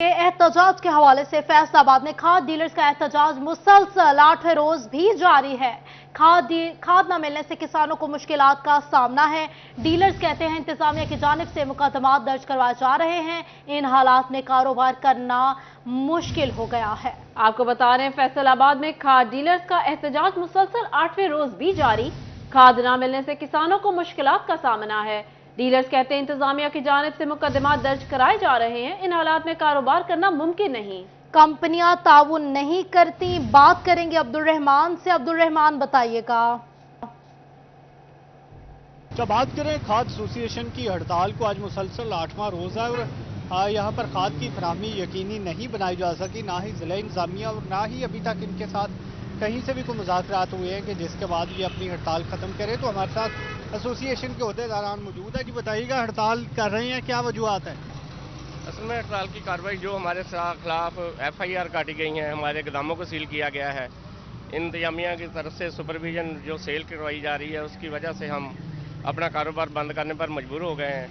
एहतजाज के हवाले से फैसलाबाद में खाद डीलर्स का एहतजाज मुसलसल 8वें रोज भी जारी है। खाद न मिलने से किसानों को मुश्किलात का सामना है। डीलर्स कहते हैं इंतजामिया की जानिब से मुकदमात दर्ज करवाए जा रहे हैं। इन हालात में कारोबार करना मुश्किल हो गया है। आपको बता रहे हैं फैसलाबाद में खाद डीलर्स का एहतजाज मुसलसल 8वें रोज भी जारी। खाद न मिलने से किसानों को मुश्किलात का सामना है। डीलर्स कहते हैं इंतजामिया की जानिब से मुकदमात दर्ज कराए जा रहे हैं। इन हालात में कारोबार करना मुमकिन नहीं। कंपनियां ताउन नहीं करती। बात करेंगे अब्दुल रहमान से। अब्दुल रहमान बताइएगा। जब बात करें खाद एसोसिएशन की हड़ताल को, आज मुसलसल 8वां रोज़ है और यहाँ पर खाद की फराहमी यकीनी नहीं बनाई जा सकी, ना ही ज़िला इंतजामिया और ना ही अभी तक इनके साथ कहीं से भी कोई मुज़ाकरात हुए हैं कि जिसके बाद ये अपनी हड़ताल ख़त्म करें। तो हमारे साथ एसोसिएशन के अहदेदारान मौजूद है। जी बताइएगा, हड़ताल कर रहे हैं, क्या वजूहत है? असल में हड़ताल की कार्रवाई जो हमारे खिलाफ FIR काटी गई हैं, हमारे गोदामों को सील किया गया है, इंतजामिया की तरफ से सुपरविजन जो सेल करवाई जा रही है, उसकी वजह से हम अपना कारोबार बंद करने पर मजबूर हो गए हैं।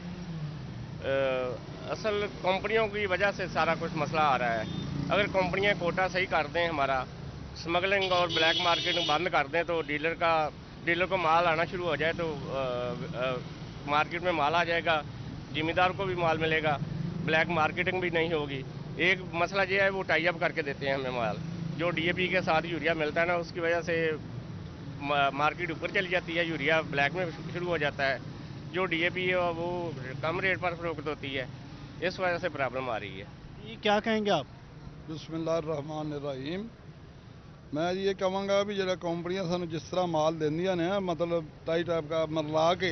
असल कंपनियों की वजह से सारा कुछ मसला आ रहा है। अगर कंपनियां कोटा सही कर दें, हमारा स्मगलिंग और ब्लैक मार्केटिंग बंद कर दें, तो डीलर को माल आना शुरू हो जाए तो मार्केट में माल आ जाएगा, जिम्मेदार को भी माल मिलेगा, ब्लैक मार्केटिंग भी नहीं होगी। एक मसला ये है, वो टाई अप करके देते हैं हमें माल, जो DAP के साथ यूरिया मिलता है ना, उसकी वजह से मार्केट ऊपर चली जाती है, यूरिया ब्लैक में शुरू हो जाता है, जो DAP है वो कम रेट पर फरोख्त होती है, इस वजह से प्रॉब्लम आ रही है। ये क्या कहेंगे आप? बिस्मिल्लाहिर्रहमानिर्रहीम। मैं ये कहूँगा भी जरा कंपनियां सानू जिस तरह माल देंदियां ने, मतलब टाई टाइप का मरला के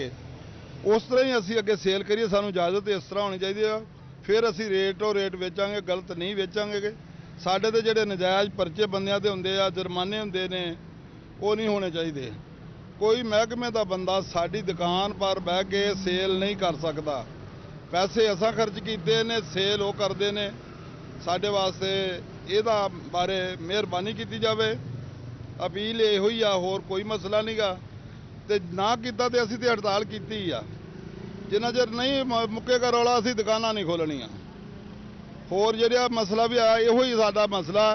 उस तरह ही असी अगे सेल करिए। सानू इजाजत इस तरह होनी चाहिए, फिर असी रेट बेचांगे, गलत नहीं बेचांगे। साडे ते जेडे नजायज परचे बंदियां ते हुंदे आ, जुर्माने हुंदे ने, वो नहीं होने चाहिए। कोई महकमे का बंदा साडी दुकान पर बह के सेल नहीं कर सकता। पैसे असा खर्च कीते ने, सेल वो करते ने। साडे वास्ते ਇਹਦਾ बारे मेहरबानी की जाए। अपील ਇਹੋ ਹੀ ਆ, ਹੋਰ कोई मसला नहीं गा। ਤੇ ना ਕੀਤਾ ਤੇ ਅਸੀਂ ਤੇ ਹੜਤਾਲ ਕੀਤੀ ਆ। ਜਿੰਨਾ ਚਿਰ ਨਹੀਂ ਮੁੱਕੇਗਾ ਰੌਲਾ, ਅਸੀਂ ਦੁਕਾਨਾਂ ਨਹੀਂ ਖੋਲਣੀਆਂ। ਹੋਰ ਜਿਹੜਾ ਮਸਲਾ ਵੀ ਆ, ਇਹੋ ਹੀ ਸਾਡਾ ਮਸਲਾ।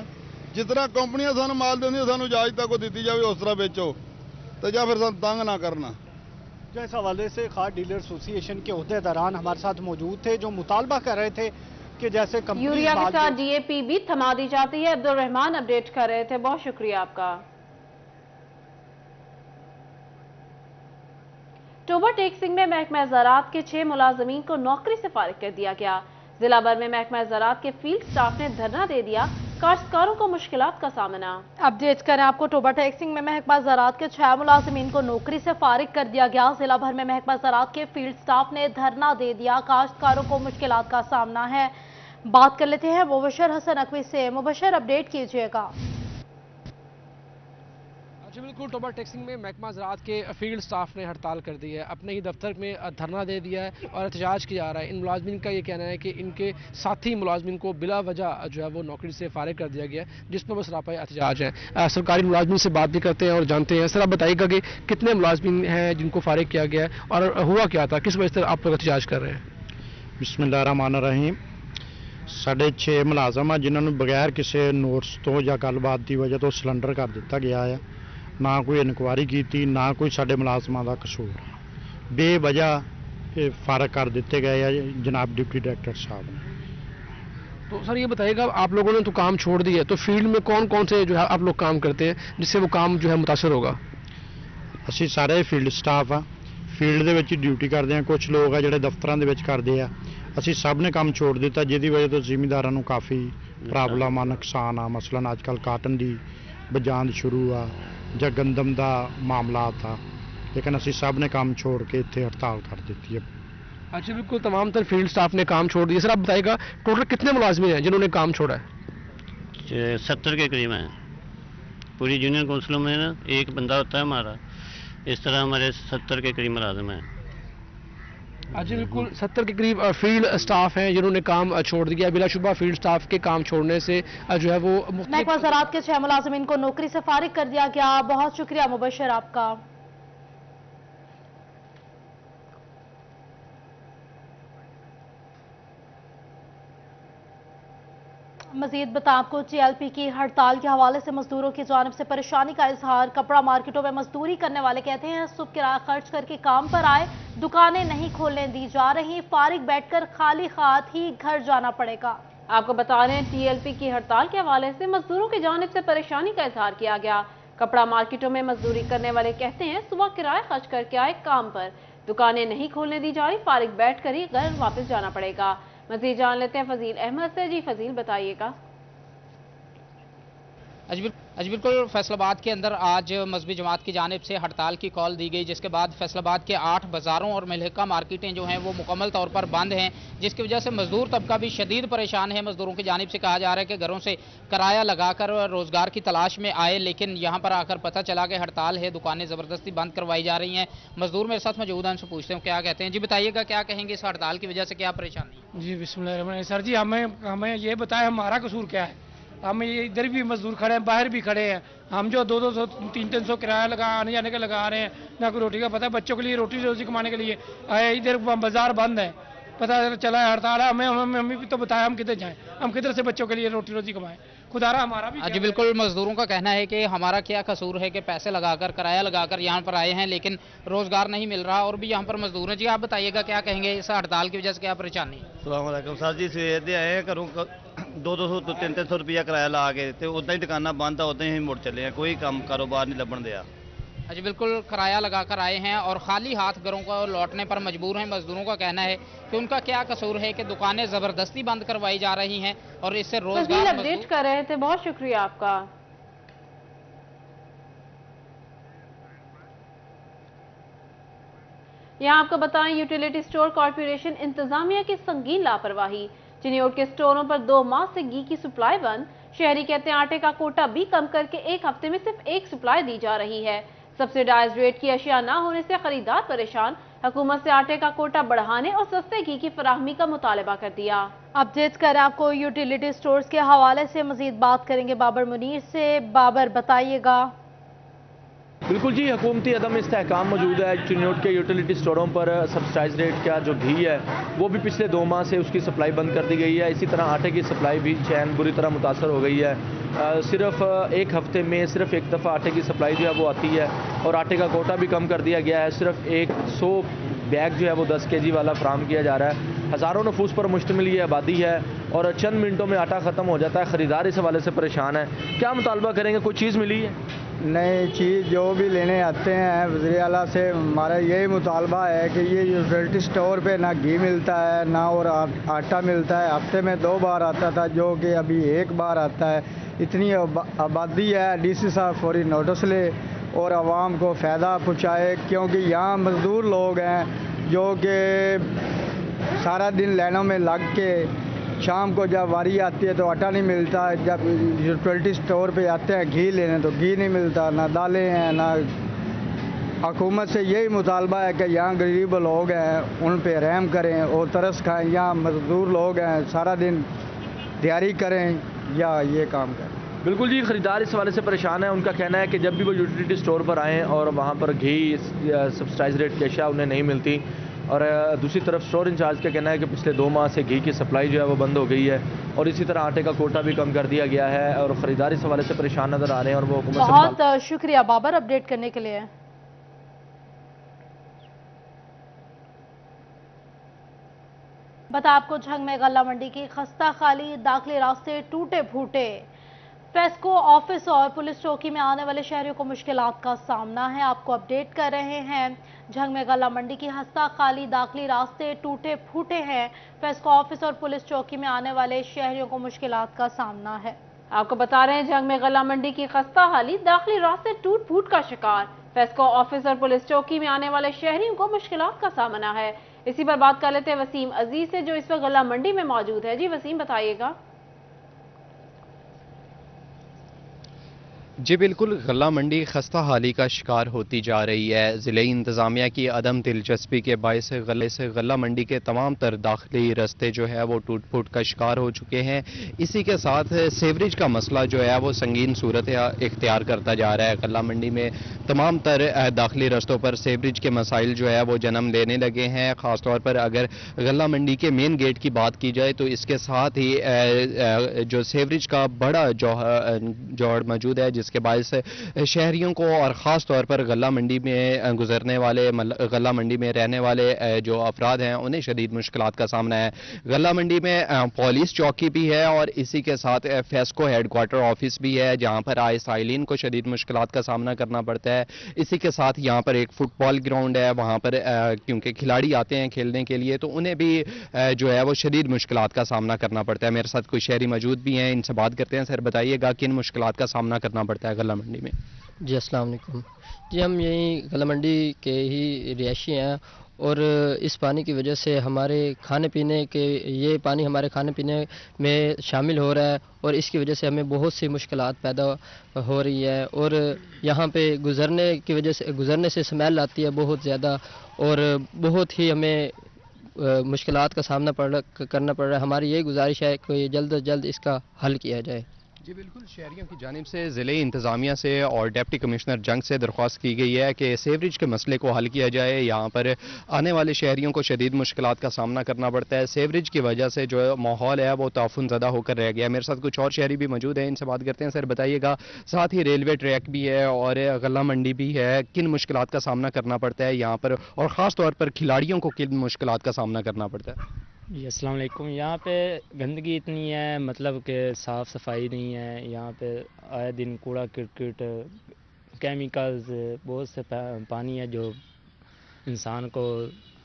ਜਿਸ ਤਰ੍ਹਾਂ ਕੰਪਨੀਆਂ ਸਾਨੂੰ ਮਾਲ ਦਿੰਦੀਆਂ, ਸਾਨੂੰ ਇਜਾਜ਼ਤ ਕੋ ਦਿੱਤੀ ਜਾਵੇ, ਉਸ ਤਰ੍ਹਾਂ ਵੇਚੋ ਤੇ ਜਾਂ ਫਿਰ ਸਾਨੂੰ तंग ना करना। जो इस हवाले से खाद डीलर एसोसिएशन के अहदेदारान हमारे साथ मौजूद थे, जो मुतालबा कर रहे थे कि जैसे यूरिया के साथ DAP भी थमा दी जाती है। अब्दुल रहमान अपडेट कर रहे थे, बहुत शुक्रिया आपका। टोबर टेक्सिंग में महकमा ज़राअत के 6 मुलाजमीन को नौकरी से फारिग कर दिया गया। जिला भर में महकमा ज़राअत के फील्ड स्टाफ ने धरना दे दिया। काश्तकारों को मुश्किलात का सामना। अपडेट करें आपको। टोबर टेक्सिंग में महकमा ज़राअत के 6 मुलाजमीन को नौकरी से फारिग कर दिया गया। जिला भर में महकमा ज़राअत के फील्ड स्टाफ ने धरना दे दिया। काश्तकारों को मुश्किलात का सामना है। बात कर लेते हैं मुबशर हसन नकवी से। मुबशर, अपडेट कीजिएगा। जी बिल्कुल, टोबर टेक्सिंग में महकमा ज़राअत के फील्ड स्टाफ ने हड़ताल कर दी है। अपने ही दफ्तर में धरना दे दिया है और एहतजाज किया जा रहा है। इन मुलाजमीन का ये कहना है कि इनके साथी मुलाजमीन को बिला वजह जो है वो नौकरी से फारिग कर दिया गया है, जिस पर वो सरापा एहतजाज है। सरकारी मुलाजमीन से बात भी करते हैं और जानते हैं। सर, आप बताइएगा कि कितने मुलाजमीन हैं जिनको फारिग किया गया है और हुआ क्या था, किस वजह से आप लोग एहतजाज कर रहे हैं? बिस्मिल्लाहिर्रहमानिर्रहीम। साढ़े 6 मुलाजम जिन्होंने बगैर किसी नोट्स तो या गलबात की वजह तो सिलेंडर कर दिता गया है। ना कोई इनकुआरी की, ना कोई साढ़े मुलाजमान का कसूर, बेवजह फारग कर दिते गए हैं जनाब डिप्टी डायरेक्टर साहब ने। तो सर ये बताइएगा, आप लोगों ने तो काम छोड़ दिया है, तो फील्ड में कौन कौन से जो है आप लोग काम करते हैं जिससे वो काम जो है मुतासर होगा? असी सारे field staff uh, field they which duty करते हैं। कुछ लोग आ जिहड़े दफ्तरां दे विच करदे आ। असी सब ने काम छोड़ दिता, जिहदी वजह तो जिमीदारां नूं काफ़ी प्रॉब्लम आ, नुकसान आ। मसलन अजकल काटन की बजांद शुरू आ ਜਾਂ गंदम का मामला था, लेकिन असी सब ने काम छोड़ के इतने हड़ताल कर दी है। अच्छा, बिल्कुल तमाम तर फील्ड स्टाफ ने काम छोड़ दिया। सर, आप बताइएगा टोटल कितने मुलाजमीन हैं जिन्होंने काम छोड़ा है? 70 के करीब हैं। पूरी यूनियन काउंसिलों में ना एक बंदा होता है हमारा, इस तरह हमारे 70 के करीब मुलाजिम हैं। अच्छा, बिल्कुल 70 के करीब फील्ड स्टाफ हैं जिन्होंने काम छोड़ दिया। बिलाशुबा फील्ड स्टाफ के काम छोड़ने से जो है वो महकमा ज़राअत के 6 मुलाजमीन को नौकरी से फारिग कर दिया गया। बहुत शुक्रिया मुबशर आपका। मजीद बता आपको TLP की हड़ताल के हवाले से मजदूरों की जानिब से परेशानी का इजहार। कपड़ा मार्केटों में मजदूरी करने वाले कहते हैं सुबह किराया खर्च करके काम पर आए, दुकानें नहीं खोलने दी जा रही, फारिग बैठकर खाली हाथ ही घर जाना पड़ेगा। आपको बता रहे हैं TLP की हड़ताल के हवाले से मजदूरों की जानिब से परेशानी का इजहार किया गया। कपड़ा मार्केटों में मजदूरी करने वाले कहते हैं सुबह किराया खर्च करके आए काम पर, दुकानें नहीं खोलने दी जा रही, फारिग बैठ कर ही घर वापस जाना पड़ेगा। मजीद जान लेते हैं फजील अहमद से। जी फजील बताइएगा। बिल्कुल फैसलाबाद के अंदर आज मजहबी जमात की जानिब से हड़ताल की कॉल दी गई, जिसके बाद फैसलाबाद के 8 बाज़ारों और मलहिका मार्केटें जो हैं वो मुकम्मल तौर पर बंद हैं, जिसकी वजह से मजदूर तबका भी शदीद परेशान है। मजदूरों की जानिब से कहा जा रहा है कि घरों से किराया लगाकर रोज़गार की तलाश में आए, लेकिन यहाँ पर आकर पता चला कि हड़ताल है, दुकानें ज़बरदस्ती बंद करवाई जा रही हैं। मजदूर मेरे साथ मौजूद हैं, उनसे पूछते हैं क्या कहते हैं। जी बताइएगा, क्या कहेंगे इस हड़ताल की वजह से क्या परेशानी? जी बिस्मिल्लाह सर जी, हमें ये बताएं हमारा कसूर क्या है। हम ये इधर भी मजदूर खड़े हैं, बाहर भी खड़े हैं, हम जो 200 300 किराया लगा आने जाने का लगा रहे हैं, ना कोई रोटी का पता है, बच्चों के लिए रोटी रोजी कमाने के लिए आए, इधर बाजार बंद है, पता चला है हड़ताल है। हमें भी तो बताया हम किधर जाएं, हम किधर से बच्चों के लिए रोटी रोजी कमाएं, खुदारा हमारा भी। जी बिल्कुल, मजदूरों का कहना है कि हमारा क्या कसूर है कि पैसे लगाकर किराया लगाकर यहाँ पर आए हैं, लेकिन रोजगार नहीं मिल रहा और भी यहाँ पर मजदूर हैं। जी आप बताइएगा, क्या कहेंगे इस हड़ताल की वजह से क्या परेशानी? अस्सलाम वालेकुम सर जी, सवेर दे आए घरों 200 तो 300 रुपया किराया ला के ते उदा ही दुकाना बंद है, उदा ही मुड़ चले हैं, कोई काम कारोबार नहीं लभन दिया। जी बिल्कुल, किराया लगाकर आए हैं और खाली हाथ घरों को लौटने पर मजबूर हैं। मजदूरों का कहना है कि उनका क्या कसूर है कि दुकानें जबरदस्ती बंद करवाई जा रही हैं और इससे रोजगार। अपडेट कर रहे थे, बहुत शुक्रिया आपका। यहाँ आपको बताएं, यूटिलिटी स्टोर कॉर्पोरेशन इंतजामिया की संगीन लापरवाही। चिन्योट के स्टोरों पर 2 माह से घी की सप्लाई बंद। शहरी कहते हैं आटे का कोटा भी कम करके एक हफ्ते में सिर्फ 1 सप्लाई दी जा रही है। सब्सिडाइज रेट की अशिया न होने से खरीदार परेशान। हुकूमत से आटे का कोटा बढ़ाने और सस्ते घी की फराहमी का मुतालबा कर दिया। अपडेट कर आपको यूटिलिटी स्टोर्स के हवाले से मजीद बात करेंगे बाबर मुनीर से। बाबर बताइएगा। बिल्कुल जी, हुकूमती अदम इस्तेहकाम मौजूद है। चिन्योट के यूटिलिटी स्टोरों पर सब्सिडाइज रेट का जो घी है वो भी पिछले 2 माह से उसकी सप्लाई बंद कर दी गई है। इसी तरह आटे की सप्लाई भी चैन बुरी तरह मुतासर हो गई है। सिर्फ एक हफ्ते में सिर्फ एक दफ़ा आटे की सप्लाई जो है वो आती है और आटे का कोटा भी कम कर दिया गया है। सिर्फ 100 बैग जो है वो 10 kg वाला फराहम किया जा रहा है। हज़ारों नफूस पर मुश्तमिल ये आबादी है और चंद मिनटों में आटा ख़त्म हो जाता है। ख़रीदार इस हवाले से परेशान है। क्या मुतालबा करेंगे, कोई चीज़ मिली है? नई चीज़ जो भी लेने आते हैं वज़ीर आला से हमारा यही मुतालबा है कि ये यूटिलिटी स्टोर पे ना घी मिलता है ना और आटा मिलता है। हफ्ते में 2 बार आता था जो कि अभी 1 बार आता है। इतनी आबादी है, DC साहब फौरी नोटिस ले और आवाम को फ़ायदा पहुँचाए, क्योंकि यहाँ मज़दूर लोग हैं जो कि सारा दिन लाइनों में लग के शाम को जब वारी आती है तो आटा नहीं मिलता। जब यूटिलिटी स्टोर पे आते हैं घी लेने तो घी नहीं मिलता, ना दालें हैं ना। हुकूमत से यही मुतालबा है कि यहाँ गरीब लोग हैं उन पे रहम करें और तरस खाएं। यहाँ मजदूर लोग हैं सारा दिन तैयारी करें या ये काम करें। बिल्कुल जी, ख़रीदार इस हवाले से परेशान है। उनका कहना है कि जब भी वो यूटिलिटी स्टोर पर आएँ और वहाँ पर घी सब्सिडाइज रेट की अशिया उन्हें नहीं मिलती। और दूसरी तरफ स्टोर इंचार्ज का कहना है कि पिछले 2 माह से घी की सप्लाई जो है वो बंद हो गई है और इसी तरह आटे का कोटा भी कम कर दिया गया है और ख़रीदार इस हवाले से परेशान नजर आ रहे हैं और वो हुकूमत से बहुत शुक्रिया बाबर अपडेट करने के लिए। बता आपको झंग में गल्ला मंडी की खस्ता खाली, दाखिली रास्ते टूटे फूटे। फेस्को ऑफिस और पुलिस चौकी में आने वाले शहरियों को मुश्किलात का सामना है। आपको अपडेट कर रहे हैं, झंग में गल्ला मंडी की खस्ता खाली, दाखिली रास्ते टूटे फूटे हैं। फेस्को ऑफिस और पुलिस चौकी में आने वाले शहरियों को मुश्किलात का सामना है। आपको बता रहे हैं, झंग में गल्ला मंडी की खस्ता हाली, दाखिली रास्ते टूट फूट का शिकार। फेस्को ऑफिस और पुलिस चौकी में आने वाले शहरियों को मुश्किलात का सामना है। इसी पर बात कर लेते हैं वसीम अजीज से, जो इस वक्त गल्ला मंडी में मौजूद है। जी वसीम बताइएगा। جی بالکل، غلہ منڈی خستہ حالی کا شکار ہوتی جا رہی ہے۔ ضلعی انتظامیہ کی عدم دلچسپی کے باعث غلہ منڈی کے تمام تر داخلی راستے جو ہے وہ ٹوٹ پھوٹ کا شکار ہو چکے ہیں۔ اسی کے ساتھ سیوریج کا مسئلہ جو ہے وہ سنگین صورت اختیار کرتا جا رہا ہے۔ غلہ منڈی میں تمام تر داخلی راستوں پر سیوریج کے مسائل جو ہے وہ جنم لینے لگے ہیں۔ خاص طور پر اگر غلہ منڈی کے مین گیٹ کی بات کی جائے تو اس کے ساتھ ہی جو سیوریج کا بڑا جوڑ موجود ہے، جس کے باعث شہریوں کو اور خاص طور پر غلہ منڈی میں گزرنے والے، غلہ منڈی میں رہنے والے جو افراد ہیں انہیں شدید مشکلات کا سامنا ہے۔ غلہ منڈی میں پولیس چوکی بھی ہے اور اسی کے ساتھ فیسکو ہیڈ کوارٹر آفس بھی ہے، جہاں پر آئے سائلین کو شدید مشکلات کا سامنا کرنا پڑتا ہے۔ اسی کے ساتھ یہاں پر ایک فٹ بال گراؤنڈ ہے، وہاں پر کیونکہ کھلاڑی آتے ہیں کھیلنے کے لیے تو انہیں بھی جو ہے وہ شدید مشکلات کا سامنا کرنا پڑتا ہے۔ میرے ساتھ کوئی شہری موجود بھی ہیں، ان سے بات کرتے ہیں۔ سر بتائیے گا کن مشکلات کا سامنا کرنا پڑتا ہے غلہ منڈی میں؟ جی السلام علیکم جی، ہم یہیں غلہ منڈی کے ہی رہائشی ہیں اور اس پانی کی وجہ سے ہمارے کھانے پینے کے، یہ پانی ہمارے کھانے پینے میں شامل ہو رہا ہے اور اس کی وجہ سے ہمیں بہت سی مشکلات پیدا ہو رہی ہے اور یہاں پہ گزرنے سے اسمیل آتی ہے بہت زیادہ اور بہت ہی ہمیں مشکلات کا سامنا کرنا پڑ رہا ہے۔ ہماری یہی گزارش ہے کہ جلد از جلد اس کا حل کیا جائے۔ جی بالکل، شہریوں کی جانب سے ضلعی انتظامیہ سے اور ڈپٹی کمشنر جنگ سے درخواست کی گئی ہے کہ سیوریج کے مسئلے کو حل کیا جائے۔ یہاں پر آنے والے شہریوں کو شدید مشکلات کا سامنا کرنا پڑتا ہے۔ سیوریج کی وجہ سے جو ماحول ہے وہ تعفن زدہ ہو کر رہ گیا ہے۔ میرے ساتھ کچھ اور شہری بھی موجود ہیں، ان سے بات کرتے ہیں۔ سر بتائیے گا، ساتھ ہی ریلوے ٹریک بھی ہے اور غلہ منڈی بھی ہے، کن مشکلات کا سامنا کرنا پڑتا ہے یہاں پر اور خاص طور پر کھلاڑیوں کو کن مشکلات کا سامنا کرنا پڑتا ہے؟ جی السلام علیکم۔ یہاں پہ گندگی اتنی ہے، مطلب کہ صاف صفائی نہیں ہے۔ یہاں پہ آئے دن کوڑا کرکٹ، کیمیکلز، بہت سے پانی ہے جو انسان کو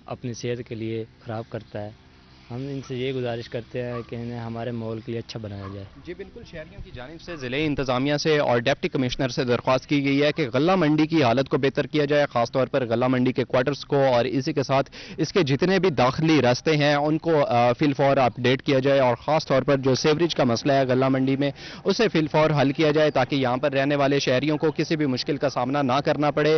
اپنی صحت کے لیے خراب کرتا ہے۔ ہم ان سے یہ گزارش کرتے ہیں کہ انہیں ہمارے ماحول کے لیے اچھا بنایا جائے۔ جی بالکل، شہریوں کی جانب سے ضلعی انتظامیہ سے اور ڈپٹی کمشنر سے درخواست کی گئی ہے کہ غلہ منڈی کی حالت کو بہتر کیا جائے، خاص طور پر غلہ منڈی کے کوارٹرز کو اور اسی کے ساتھ اس کے جتنے بھی داخلی راستے ہیں ان کو فی الفور اپ ڈیٹ کیا جائے اور خاص طور پر جو سیوریج کا مسئلہ ہے غلہ منڈی میں اسے فی الفور حل کیا جائے تاکہ یہاں پر رہنے والے شہریوں کو کسی بھی مشکل کا سامنا نہ کرنا پڑے۔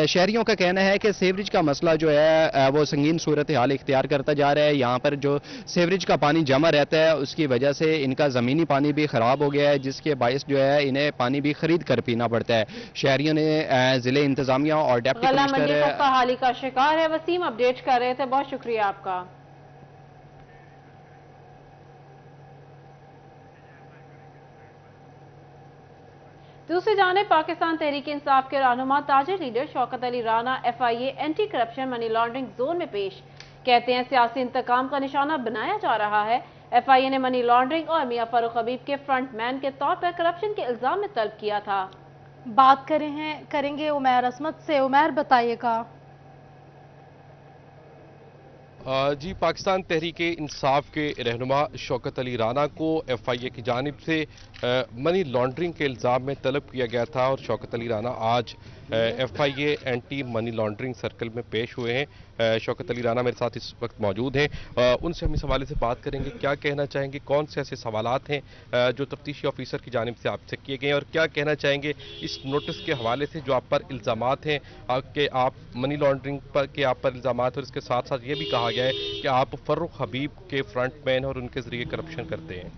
شہریوں کا کہنا ہے کہ سیوریج کا مسئلہ جو ہے وہ سنگین صورتحال اختیار کرتا جا رہا ہے۔ یہاں پر جو سیوریج کا پانی جمع رہتا ہے اس کی وجہ سے ان کا زمینی پانی بھی خراب ہو گیا ہے، جس کے باعث جو ہے انہیں پانی بھی خرید کر پینا پڑتا ہے۔ شہریوں نے ضلع انتظامیہ اور ڈپٹی غلہ کمشنر منڈی خستہ حالی کا شکار ہے۔ وسیم اپڈیٹ کر رہے تھے، بہت شکریہ آپ کا۔ دوسری جانب پاکستان تحریک انصاف کے رہنما تاجر leader Shaukat Ali Rana FIA anti corruption money laundering zone میں پیش، کہتے ہیں سیاسی انتقام کا نشانہ بنایا جا رہا ہے۔ FIA نے منی لانڈرنگ اور میاں فاروق حبیب کے فرنٹ مین کے طور پر کرپشن کے الزام میں طلب کیا تھا۔ بات کریں گے عمیر عصمت سے۔ عمیر بتائیے گا۔ جی، پاکستان تحریک انصاف کے رہنما شوکت علی رانا کو FIA کی جانب سے منی لانڈرنگ کے الزام میں طلب کیا گیا تھا اور شوکت علی رانا آج FIA anti money laundering circle میں پیش ہوئے ہیں۔ شوکت علی رانا میرے ساتھ اس وقت موجود ہیں، ان سے ہم اس حوالے سے بات کریں گے۔ کیا کہنا چاہیں گے، کون سے ایسے سوالات ہیں جو تفتیشی آفیسر کی جانب سے آپ سے کیے گئے ہیں اور کیا کہنا چاہیں گے اس نوٹس کے حوالے سے جو آپ پر الزامات ہیں کہ آپ منی لانڈرنگ پر کے آپ پر الزامات، اور اس کے ساتھ ساتھ یہ بھی کہا گیا ہے کہ آپ فاروق حبیب کے فرنٹ مین اور ان کے ذریعے کرپشن کرتے ہیں؟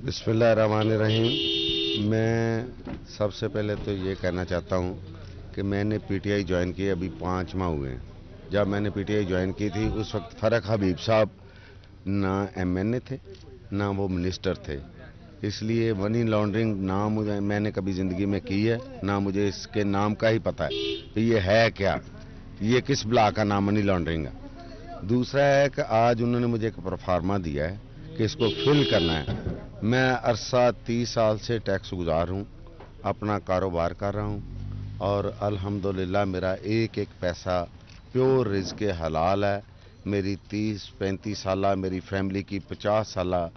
بسم اللہ الرحمن الرحیم۔ میں سب سے پہلے تو یہ کہنا چاہتا ہوں کہ میں نے PTI جوائن کی ابھی 5 ماہ ہوئے ہیں۔ جب میں نے PTI جوائن کی تھی اس وقت فاروق حبیب صاحب نہ MNA تھے نہ وہ منسٹر تھے، اس لیے منی لانڈرنگ نہ میں نے کبھی زندگی میں کی ہے، نہ مجھے اس کے نام کا ہی پتہ ہے کہ یہ ہے کیا، یہ کس بلا کا نام منی لانڈرنگ ہے۔ دوسرا ہے کہ آج انہوں نے مجھے ایک پروفارما دیا ہے کہ اس کو فل کرنا ہے۔ میں عرصہ 30 سال سے ٹیکس گزار ہوں، اپنا کاروبار کر رہا ہوں اور الحمدللہ میرا ایک ایک پیسہ پیور رزق حلال ہے۔ میری 30-35 سالہ میری فیملی کی 50 سالہ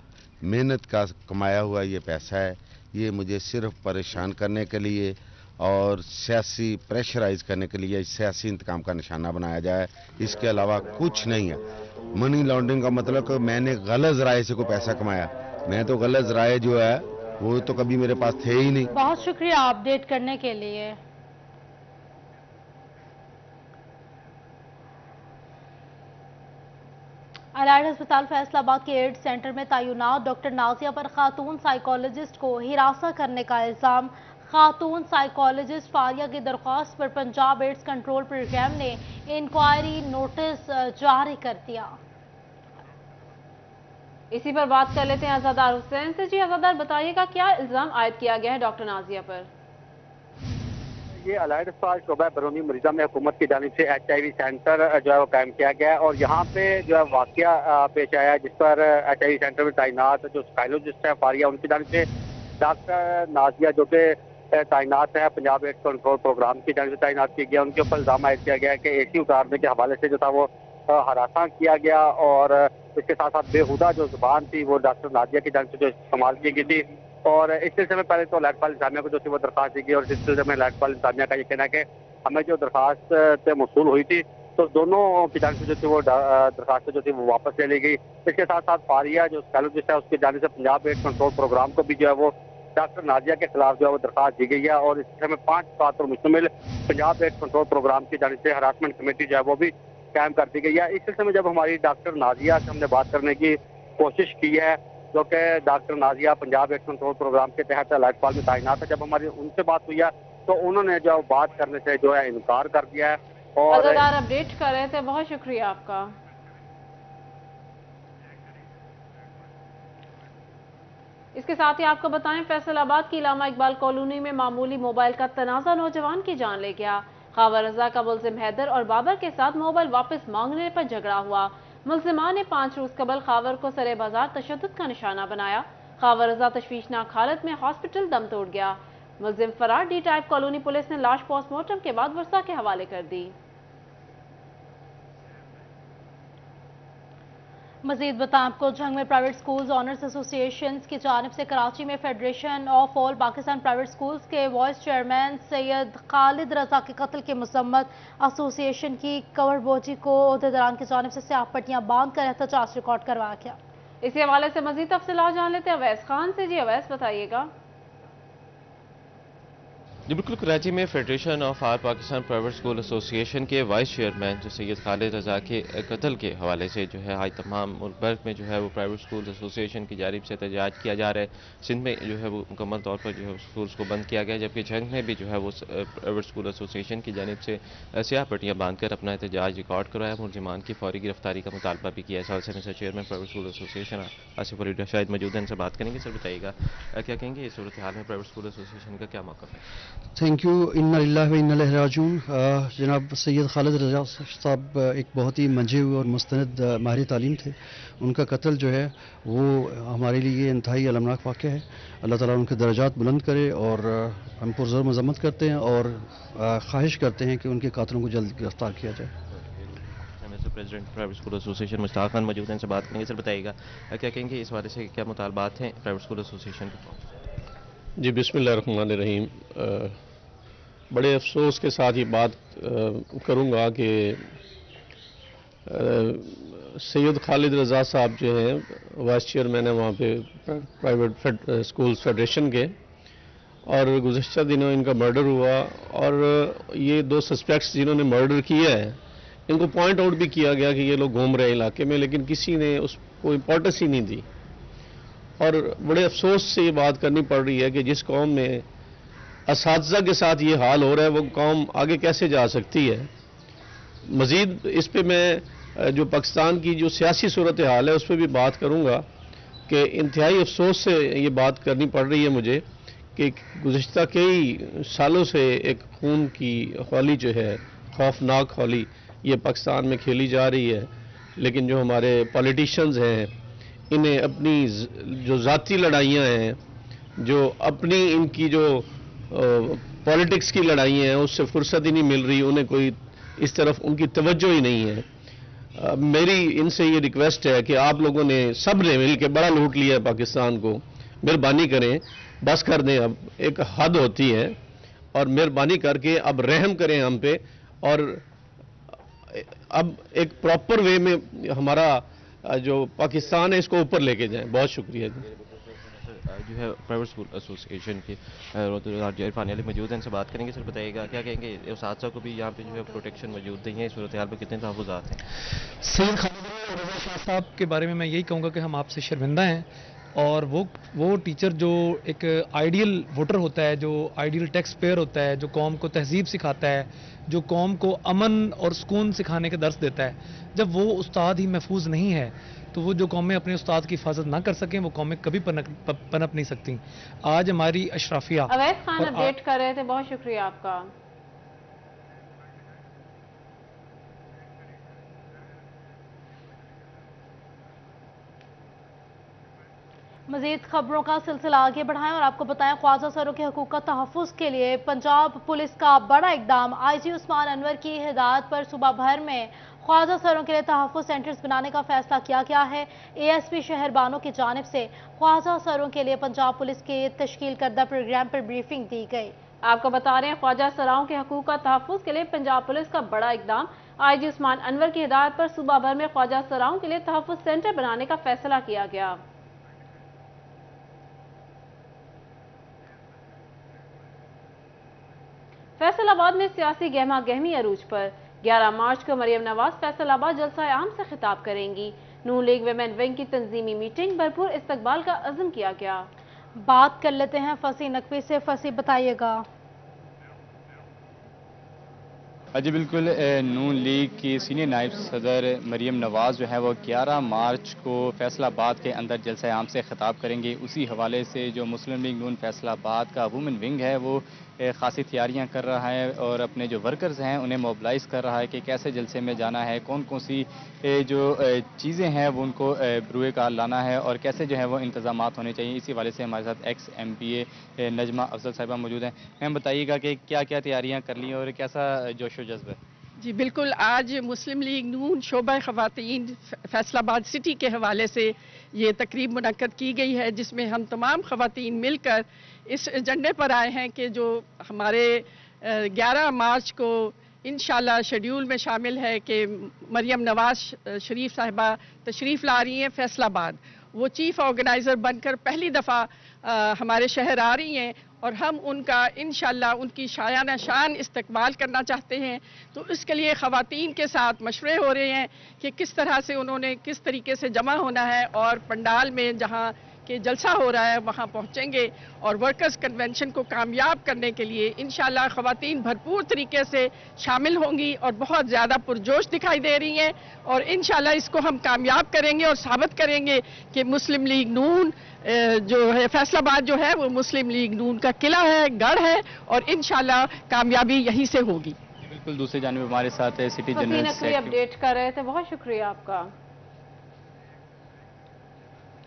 محنت کا کمایا ہوا یہ پیسہ ہے۔ یہ مجھے صرف پریشان کرنے کے لیے اور سیاسی پریشرائز کرنے کے لیے سیاسی انتقام کا نشانہ بنایا جائے، اس کے علاوہ کچھ نہیں ہے۔ منی لانڈرنگ کا مطلب کہ میں نے غلط ذرائع سے کوئی پیسہ کمایا، میں تو غلط ذرائع جو ہے वो तो कभी मेरे पास थे ही नहीं। बहुत शुक्रिया अपडेट करने के लिए। अलाइड अस्पताल फैसलाबाद के एड्स सेंटर में तैनात डॉक्टर नाजिया पर खातून साइकोलॉजिस्ट को हिरासत करने का इल्जाम। खातून साइकोलॉजिस्ट फारिया की दरख्वास्त पर पंजाब एड्स कंट्रोल प्रोग्राम ने इंक्वायरी नोटिस जारी कर दिया। इसी पर बात कर लेते हैं आजादार हुसैन से। जी आजादार, बताइएगा क्या इल्जाम आयद किया गया है डॉक्टर नाजिया पर? ये अलाइड अस्पताल शोबा बरूनी मरीजा में हुकूमत की जानिब से HIV सेंटर जो है वो कायम किया गया है और यहाँ पे जो है वाकया पेश आया जिस पर HIV सेंटर में तैनात जो साइकोलॉजिस्ट है फारिया, उनकी जानिब से डॉक्टर नाजिया जो कि तैनात है पंजाब एड्स कंट्रोल प्रोग्राम की जानिब से तैनात किया गया, उनके ऊपर इल्जाम आयद किया गया है कि AC उतारने के हवाले से जो था वो हरासा किया गया और इसके साथ साथ बेहुदा जो जुबान थी वो डॉक्टर नाजिया की जानिब से जो इस्तेमाल की गई थी। और इस सिलसिले में पहले तो लाइटपाल इंतजामिया को जो थी वो दरख्वास्त दी गई और इस सिलसिले में लाइटपाल इंतजामिया का ये कहना है कि हमें जो दरख्वास्त से मौसूल हुई थी तो दोनों की जानिब से जो थी वो दरख्वास्त जो थी वो वापस ले ली गई। इसके साथ साथ फारिया जो साइकोलॉजिस्ट है उसकी जानिब से पंजाब एड्स कंट्रोल प्रोग्राम को भी जो है वो डॉक्टर नाजिया के खिलाफ जो है वो दरख्वास्त दी गई है और इस सिलसिले में 5 अफराद पर मुश्तमिल पंजाब एड्स कंट्रोल प्रोग्राम की जानिब से हरासमेंट कमेटी जो है वो भी कायम कर दी गई है। इस सिलसिले में जब हमारी डॉक्टर नाजिया से हमने बात करने की कोशिश की है जो कि doctor Nazia Punjab AIDS control program के तहत लाइटपाल में तैनात है, जब हमारी उनसे बात हुई है तो उन्होंने जो बात करने से जो है इनकार कर दिया है। और आजादार अपडेट कर रहे थे, बहुत शुक्रिया आपका। इसके साथ ही आपको बताएं फैसलाबाद की इलामा इकबाल कॉलोनी में मामूली मोबाइल का तनाजा नौजवान की जान ले गया। खावर रजा का मुल्जिम हैदर और बाबर के साथ मोबाइल वापस मांगने पर झगड़ा हुआ। मुल्जिमान ने 5 रोज कबल खावर को सरे बाजार तशद्दुद का निशाना बनाया। खावर रजा तशवीशनाक हालत में हॉस्पिटल दम तोड़ गया। मुल्जिम फरार। डी टाइप कॉलोनी पुलिस ने लाश पोस्टमार्टम के बाद वर्षा के हवाले कर दी। मजीद बताएं आपको, जंग में प्राइवेट स्कूल्स ऑनर्स एसोसिएशन की जानिब से कराची में federation of all Pakistan private schools के वाइस चेयरमैन सैयद खालिद रजा के कत्ल की मजम्मत। एसोसिएशन की कवर बोझी को अहदेदारान की जानिब से स्याह पट्टियां बांध कर एहतजाज रिकॉर्ड करवाया गया। इसी हवाले से मजीद तफसीलात जान लेते हैं अवैस खान से। जी अवैस, बताइएगा। जी बिल्कुल, कराची में federation of all Pakistan private school association के वाइस चेयरमैन जो सैयद खालिद रजा के कत्ल के हवाले से जो है आज तमाम मुल्क भर में जो है वो प्राइवेट स्कूल एसोसिएशन की जानिब से एहतजाज किया जा रहा है। सिंध में जो है वो मुकम्मल तौर पर जो है स्कूल्स को बंद किया गया, जबकि जंग में भी जो है वो प्राइवेट स्कूल एसोसिएशन की जानिब से स्याह पट्टियाँ बांध कर अपना एहतजाज रिकॉर्ड करवाया। मुलजिमान की फौरी गिरफ्तारी का मुतालबा भी किया। इस हवाले से में chairman private school association Asif Ali शायद मौजूद हैं, इनसे बात करेंगे। सर बताइएगा क्या कहेंगे इस सूरत हाल में प्राइवेट स्कूल एसोसिएशन का क्या मौक़िफ़ है? Thank you. इन्ना लिल्लाहि व इन्ना इलैहि राजिऊन। जनाब सैयद खालिद रजा साहब एक बहुत ही मंझे हुए और मुस्तनद माहिर तालीम थे। उनका कत्ल जो है वो हमारे लिए इंतहाई अलमनाक वाक़या है। अल्लाह ताला उनके दर्जात बुलंद करे और हम पुरज़ोर मज़म्मत करते हैं और ख्वाहिश करते हैं कि उनके कातिलों को जल्द गिरफ्तार किया जाए। President private school association Mushtaq Khan मौजूद हैं, इनसे बात करेंगे। सर बताइएगा क्या कहेंगे इस बारे से, क्या मुतालबात हैं प्राइवेट स्कूल एसोसिएशन के? जी बिस्मिल्लाहिर्रहमानिर्रहीम। बड़े अफसोस के साथ ये बात करूँगा कि सैयद खालिद रजा साहब जो हैं वाइस चेयरमैन है वहाँ पे प्राइवेट स्कूल्स फेडरेशन के, और गुज़श्ता दिनों इनका मर्डर हुआ और ये 2 सस्पेक्ट्स जिन्होंने मर्डर किया है इनको पॉइंट आउट भी किया गया कि ये लोग घूम रहे हैं इलाके में, लेकिन किसी ने उसको इम्पोर्टेंस ही नहीं दी। और बड़े अफसोस से ये बात करनी पड़ रही है कि जिस कौम में असातिज़ा के साथ ये हाल हो रहा है वो कौम आगे कैसे जा सकती है। मज़ीद इस पे मैं जो पाकिस्तान की जो सियासी सूरत हाल है उस पर भी बात करूँगा कि इंतहाई अफसोस से ये बात करनी पड़ रही है मुझे कि गुज़श्ता कई सालों से एक खून की होली जो है, खौफनाक होली, ये पाकिस्तान में खेली जा रही है। लेकिन जो हमारे पॉलिटिशियंस हैं इन्हें अपनी जो ज़ाती लड़ाइयाँ हैं, जो अपनी इनकी जो पॉलिटिक्स की लड़ाइयाँ हैं उससे फुर्सत ही नहीं मिल रही, उन्हें कोई इस तरफ उनकी तवज्जो ही नहीं है। मेरी इनसे ये रिक्वेस्ट है कि आप लोगों ने सब ने मिल के बड़ा लूट लिया है पाकिस्तान को, मेहरबानी करें, बस कर दें, अब एक हद होती है, और मेहरबानी करके अब रहम करें हम पे और अब एक प्रॉपर वे में हमारा जो पाकिस्तान है इसको ऊपर लेके जाएं। बहुत शुक्रिया जी। जो है प्राइवेट स्कूल एसोसिएशन के इरफान अली मौजूद हैं, इनसे बात करेंगे। सर बताइएगा क्या कहेंगे, उस्ताद को भी यहाँ पे जो है प्रोटेक्शन मौजूद नहीं है, इस सूरत हाल में कितने तहफ़्फ़ुज़ात हैं? सैयद खालिद रज़ा शाह साहब के बारे में मैं यही कहूँगा कि हम आपसे शर्मिंदा हैं, और वो टीचर जो एक आइडियल वोटर होता है, जो आइडियल टैक्स पेयर होता है, जो कौम को तहजीब सिखाता है, जो कौम को अमन और सुकून सिखाने का दर्स देता है, जब वो उस्ताद ही महफूज नहीं है तो वो जो कौमें अपने उस्ताद की हिफाजत ना कर सकें वो कौमें कभी पनप नहीं सकती। आज हमारी अशराफिया अवैध खान अपडेट कर रहे थे, बहुत शुक्रिया आपका। मजीद खबरों का सिलसिला आगे बढ़ाएं और आपको बताएं, ख्वाजा सरों के हकूक का तहफ़्फ़ुज़ के लिए पंजाब पुलिस का बड़ा इकदाम। आईजी उस्मान अनवर की हिदायत पर सूबा भर में ख्वाजा सरों के लिए तहफ़्फ़ुज़ सेंटर्स बनाने का फैसला किया गया है। एएसपी शहर बानो की जानिब से ख्वाजा सरों के लिए पंजाब पुलिस के तश्कील करदा प्रोग्राम पर ब्रीफिंग दी गई। आपको बता रहे हैं, ख्वाजा सराओं के हकूक का तहफ़्फ़ुज़ के लिए पंजाब पुलिस का बड़ा इकदाम। आईजी उस्मान अनवर की हिदायत पर सूबा भर में ख्वाजा सराओं के लिए तहफ़्फ़ुज़ सेंटर बनाने का फैसला किया गया। फैसलाबाद में सियासी गहमा गहमी अरूज पर। 11 मार्च को मरियम नवाज फैसलाबाद जलसा आम से खिताब करेंगी। नून लीग विमेन विंग की तंजीमी मीटिंग, भरपूर इस्तकबाल का अज़्म किया गया। बात कर लेते हैं फसी नकवी से। फसी बताइएगा। जी बिल्कुल, नून लीग की सीनियर नायब सदर मरियम नवाज़ जो है वो 11 मार्च को फैसलाबाद के अंदर जलसा आम से खिताब करेंगी। उसी हवाले से जो मुस्लिम लीग नून फैसलाबाद का वुमेन विंग है वो ख़ासी तैयारियां कर रहा है और अपने जो वर्कर्स हैं उन्हें मोबिलाइज़ कर रहा है कि कैसे जलसे में जाना है, कौन कौन सी जो चीज़ें हैं वो उनको ब्रुए कार लाना है और कैसे जो है वो इंतज़ामात होने चाहिए। इसी हवाले से हमारे साथ एक्स MPA नजमा अफजल साहिबा मौजूद हैं। मैम बताइएगा कि क्या क्या तैयारियाँ कर ली और कैसा जोशो जज्बा है? जी बिल्कुल, आज मुस्लिम लीग नून शोबा ख़वातीन फैसलाबाद सिटी के हवाले से ये तकरीब मुनक्कद की गई है, जिसमें हम तमाम ख़वातीन मिलकर इस एजेंडे पर आए हैं कि जो हमारे 11 मार्च को इंशाल्लाह शेड्यूल में शामिल है कि मरियम नवाज शरीफ साहिबा तशरीफ़ ला रही हैं फैसलाबाद। वो चीफ़ ऑर्गेनाइज़र बनकर पहली दफ़ा हमारे शहर आ रही हैं और हम उनका इंशाल्लाह उनकी शायाना शान इस्तकबाल करना चाहते हैं। तो इसके लिए ख़वातीन के साथ मशवरे हो रहे हैं कि किस तरह से उन्होंने किस तरीके से जमा होना है और पंडाल में जहां के जलसा हो रहा है वहां पहुंचेंगे और वर्कर्स कन्वेंशन को कामयाब करने के लिए इंशाल्लाह ख़वातीन भरपूर तरीके से शामिल होंगी और बहुत ज़्यादा पुरजोश दिखाई दे रही हैं और इंशाल्लाह इसको हम कामयाब करेंगे और साबित करेंगे कि मुस्लिम लीग नून जो है फैसलाबाद जो है वो मुस्लिम लीग नून का किला है, गढ़ है और इंशाल्लाह कामयाबी यहीं से होगी। बिल्कुल, दूसरी जानिब हमारे साथ सिटी जनरल अपडेट कर रहे थे, बहुत शुक्रिया आपका।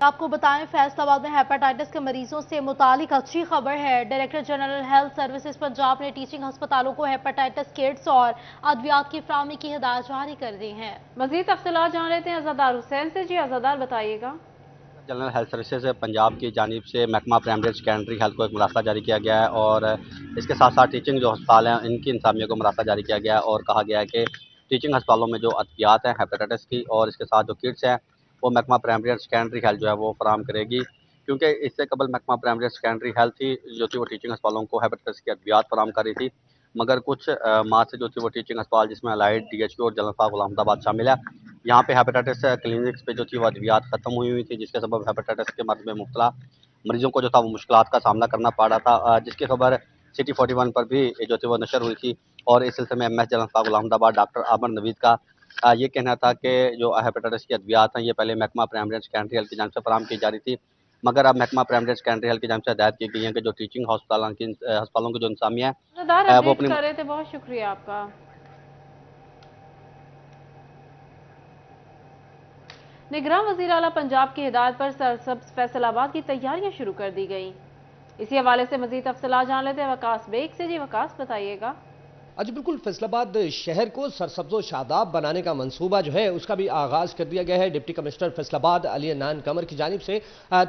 आपको बताएं, फैसलाबाद में हेपेटाइटिस के मरीजों से मुतालिक अच्छी खबर है। Director general health services Punjab ने टीचिंग अस्पतालों को हेपेटाइटिस किट्स और अद्वियात की फराहमी की हिदायत जारी कर दी है। मजीद तफसीलात जान लेते हैं अज़ादार हुसैन से। जी अज़ादार बताइएगा। जनरल हेल्थ सर्विसेज पंजाब की जानिब से महकमा प्राइमरी सेकेंडरी हेल्थ को एक मरासला जारी किया गया है और इसके साथ साथ टीचिंग जो अस्पताल हैं इनकी इंतजामिया को मरासला जारी किया गया है और कहा गया है कि टीचिंग अस्पतालों में जो अद्वियात हैं हेपेटाइटिस की और इसके साथ जो किट्स हैं वो महकमा प्राइमरी और सेकेंडरी हेल्थ जो है वो फराहम करेगी, क्योंकि इससे कबल महकमा प्राइमरी और सेकेंडरी हेल्थ ही जो थी वो टीचिंग अस्पतालों को हेपेटाइटिस की अद्वियात फराहम कर रही थी, मगर कुछ माह से जो थी वो टीचिंग अस्पताल जिसमें अलाइड DHQ और जनरल अहमदाबाद शामिल है, यहाँ पे हेपेटाइटिस क्लिनिक्स पे जो थी वो अद्वियात ख़त्म हुई थी, जिसके सबब हेपेटाइटिस के मर्ज़ में मुब्तला मरीजों को जो था वो मुश्किलात का सामना करना पड़ रहा था, जिसकी खबर सिटी 41 पर भी जो थी वो नशर हुई थी और इस सिलसिले में MS जनरल अहमदाबाद डॉक्टर आमर नवीद का ये कहना था कि जो हेपेटाइटिस की अद्वियात हैं ये पहले महकमा प्राइमरी एंड सेकेंडरी हेल्थ की जानिब से फराहम की जा रही थी, मगर अब महकमा प्राइमरी एंड सेकेंडरी हेल्थ की जानिब से हिदायत की गई है कि जो टीचिंग अस्पतालों की जो इंतजामिया है वो अपनी कर रहे थे, बहुत शुक्रिया आपका। निगरान वज़ीर आला पंजाब की हिदायत पर सरसब्ज़ फैसलाबाद की तैयारियां शुरू कर दी गई। इसी हवाले से मजीद तफसीलात जान लेते हैं वकास बेग से। जी वकास बताइएगा। آج بالکل فیصل آباد شہر کو سرسبز و شاداب بنانے کا منصوبہ جو ہے اس کا بھی آغاز کر دیا گیا ہے۔ ڈپٹی کمشنر فیصل آباد علی عنان قمر کی جانب سے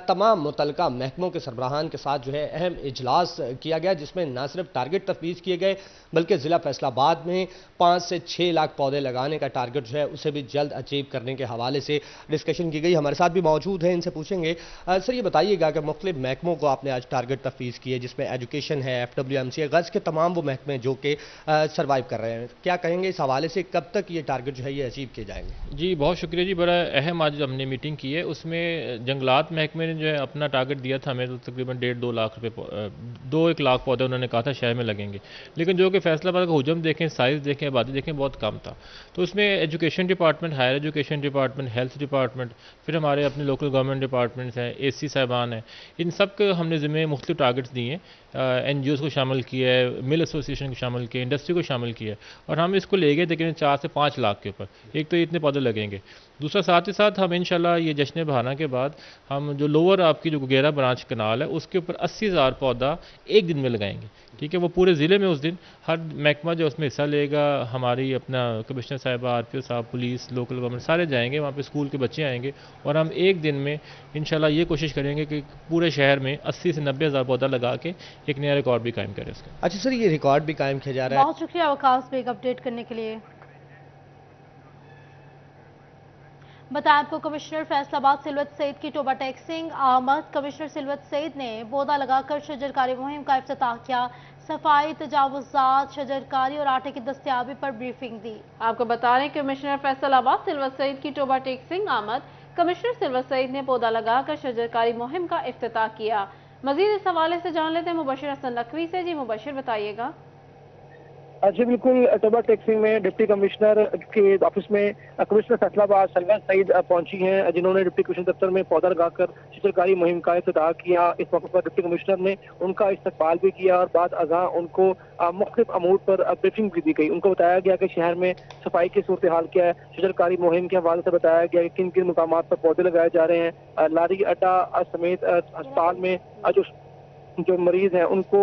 تمام متعلقہ محکموں کے سربراہان کے ساتھ جو ہے اہم اجلاس کیا گیا، جس میں نہ صرف ٹارگٹ تفویض کیے گئے بلکہ ضلع فیصل آباد میں 5 سے 6 لاکھ پودے لگانے کا ٹارگٹ جو ہے اسے بھی جلد اچیو کرنے کے حوالے سے ڈسکشن کی گئی۔ ہمارے ساتھ بھی موجود ہیں، ان سے پوچھیں گے سر یہ بتائیے گا کہ مختلف محکموں کو آپ نے آج ٹارگٹ تفویض کیے، جس میں ایجوکیشن ہے، FWMC ہے، غرض کے تمام وہ محکمے جو کہ سروائیو کر رہے ہیں، کیا کہیں گے اس حوالے سے کب تک یہ ٹارگٹ جو ہے یہ اچیو کیے جائیں گے؟ جی بہت شکریہ جی، بڑا اہم آج ہم نے میٹنگ کی ہے۔ اس میں جنگلات محکمے نے جو ہے اپنا ٹارگٹ دیا تھا ہمیں، تو تقریباً 1.5-2 لاکھ روپے 2-1 لاکھ پودے انہوں نے کہا تھا شہر میں لگیں گے، لیکن جو کہ فیصل آباد کا حجم دیکھیں، سائز دیکھیں، آبادی دیکھیں، بہت کم تھا۔ تو اس میں education department, higher education department, health department, پھر ہمارے اپنے لوکل گورنمنٹ ڈپارٹمنٹس ہیں، AC صاحبان ہیں، ان سب کے ہم نے ذمہ مختلف ٹارگٹس دیے ہیں۔ NGOs کو شامل کیا ہے، مل ایسوسیشن کو شامل کیا ہے، انڈسٹری کو شامل کیا ہے، اور ہم اس کو لے گئے تقریباً 4 سے 5 لاکھ کے اوپر۔ ایک تو اتنے پودے لگیں گے، دوسرا ساتھ ہی ساتھ ہم انشاءاللہ یہ جشن بہانہ کے بعد ہم جو لوور آپ کی جو گیرا برانچ کنال ہے اس کے اوپر 80,000 پودا ایک دن میں لگائیں گے، ٹھیک ہے؟ وہ پورے ضلع میں اس دن ہر محکمہ جو اس میں حصہ لے گا، ہماری اپنا کمشنر صاحبہ، RPO صاحب، پولیس، لوکل گورنمنٹ سارے جائیں گے، وہاں پہ اسکول کے بچے آئیں گے، اور ہم ایک دن میں انشاءاللہ یہ کوشش کریں گے کہ پورے شہر میں 80 سے 90 ہزار پودا لگا کے ایک نیا ریکارڈ بھی قائم کریں اس کا۔ اچھا سر یہ ریکارڈ بھی قائم کیا جا رہا ہے؟ بہت شکریہ وقاص بیگ اپڈیٹ کرنے کے لیے۔ بتائیں آپ کو کمشنر فیصل آباد سلوت سعید کی ٹوبہ ٹیکسنگ آمد۔ کمشنر سلوت سعید نے پودا لگا کر شجرکاری مہم کا افتتاح کیا، صفائی، تجاوزات، شجرکاری اور آٹے کی دستیابی پر بریفنگ دی۔ آپ کو بتا رہے ہیں کمشنر فیصل آباد سلوت سعید کی ٹوبہ ٹیکسنگ آمد۔ کمشنر سلوت سعید نے پودا لگا کر شجرکاری مہم کا افتتاح کیا۔ مزید اس حوالے سے جان لیتے ہیں مبشر حسن نقوی سے۔ جی مبشر بتائیے گا۔ جی بالکل، ٹوبہ ٹیکسنگ میں ڈپٹی کمشنر کے آفس میں کمشنر فیصل آباد سلوت سعید پہنچی ہیں، جنہوں نے ڈپٹی کمشنر دفتر میں پودا لگا کر شجرکاری مہم کا افتتاح کیا۔ اس موقع پر ڈپٹی کمشنر نے ان کا استقبال بھی کیا اور بعد ازاں ان کو مختلف امور پر بریفنگ بھی دی گئی۔ ان کو بتایا گیا کہ شہر میں صفائی کی صورتحال کیا ہے، شجرکاری مہم کے حوالے سے بتایا گیا کہ کن کن مقامات پر پودے لگائے جا رہے ہیں، لاری اڈا سمیت ہسپتال میں جو مریض ہیں ان کو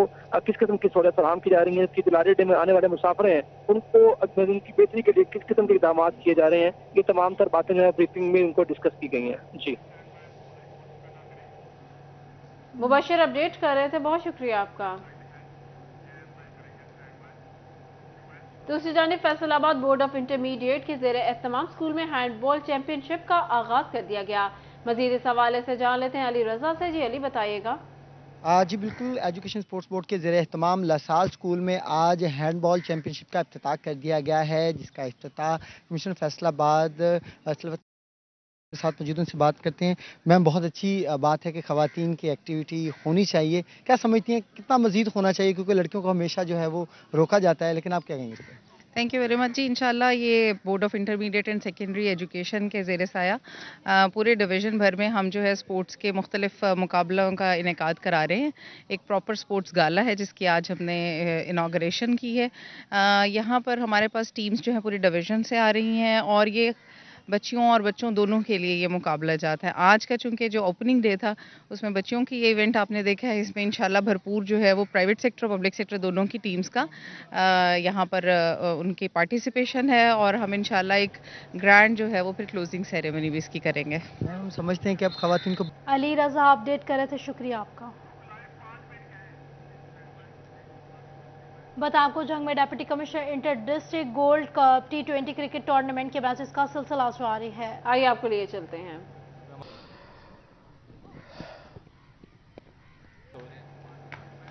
کس قسم کی سہولت فراہم کی جا رہی ہیں، کی لاری اڈے میں آنے والے مسافر ہیں ان کو ان کی بہتری کے لیے کس قسم کے اقدامات کیے جا رہے ہیں، یہ تمام تر باتیں جو ہے بریفنگ میں ان کو ڈسکس کی گئی ہیں۔ جی مبشر اپڈیٹ کر رہے تھے، بہت شکریہ آپ کا۔ دوسری جانب فیصل آباد بورڈ آف انٹرمیڈیٹ کے زیر اہتمام اسکول میں ہینڈ بال چیمپئن شپ کا آغاز کر دیا گیا۔ مزید اس حوالے سے جان لیتے ہیں علی رضا سے۔ جی علی بتائیے گا۔ جی بالکل، ایجوکیشن سپورٹس بورڈ کے زیر اہتمام لاسال اسکول میں آج ہینڈ بال چیمپئن شپ کا افتتاح کر دیا گیا ہے، جس کا افتتاح کمشنر فیصل آباد کے ساتھ موجود ان سے بات کرتے ہیں۔ میم بہت اچھی بات ہے کہ خواتین کی ایکٹیویٹی ہونی چاہیے، کیا سمجھتی ہیں کتنا مزید ہونا چاہیے؟ کیونکہ لڑکیوں کو ہمیشہ جو ہے وہ روکا جاتا ہے، لیکن آپ کیا کہیں گے اس پہ؟ تھینک یو ویری مچ جی۔ انشاءاللہ یہ board of intermediate and secondary education کے زیر سایہ پورے ڈویژن بھر میں ہم جو ہے اسپورٹس کے مختلف مقابلوں کا انعقاد کرا رہے ہیں۔ ایک پراپر اسپورٹس گالا ہے جس کی آج ہم نے انوگریشن کی ہے۔ یہاں پر ہمارے پاس ٹیمز جو ہیں پورے ڈویژن سے آ رہی ہیں اور یہ بچیوں اور بچوں دونوں کے لیے یہ مقابلہ جاتا ہے۔ آج کا چونکہ جو اوپننگ ڈے تھا اس میں بچیوں کی یہ ایونٹ آپ نے دیکھا ہے، اس میں انشاءاللہ بھرپور جو ہے وہ پرائیویٹ سیکٹر اور پبلک سیکٹر دونوں کی ٹیمز کا یہاں پر ان کی پارٹیسپیشن ہے، اور ہم انشاءاللہ ایک گرانڈ جو ہے وہ پھر کلوزنگ سیریمنی بھی اس کی کریں گے۔ ہم سمجھتے ہیں کہ اب خواتین کو علی رضا اپڈیٹ کر رہے تھے، شکریہ آپ کا۔ بتا آپ کو جنگ میں deputy commissioner inter district gold cup T20 cricket tournament کے میچز کا سلسلہ جاری ہے۔ آئیے آپ کو لیے چلتے ہیں۔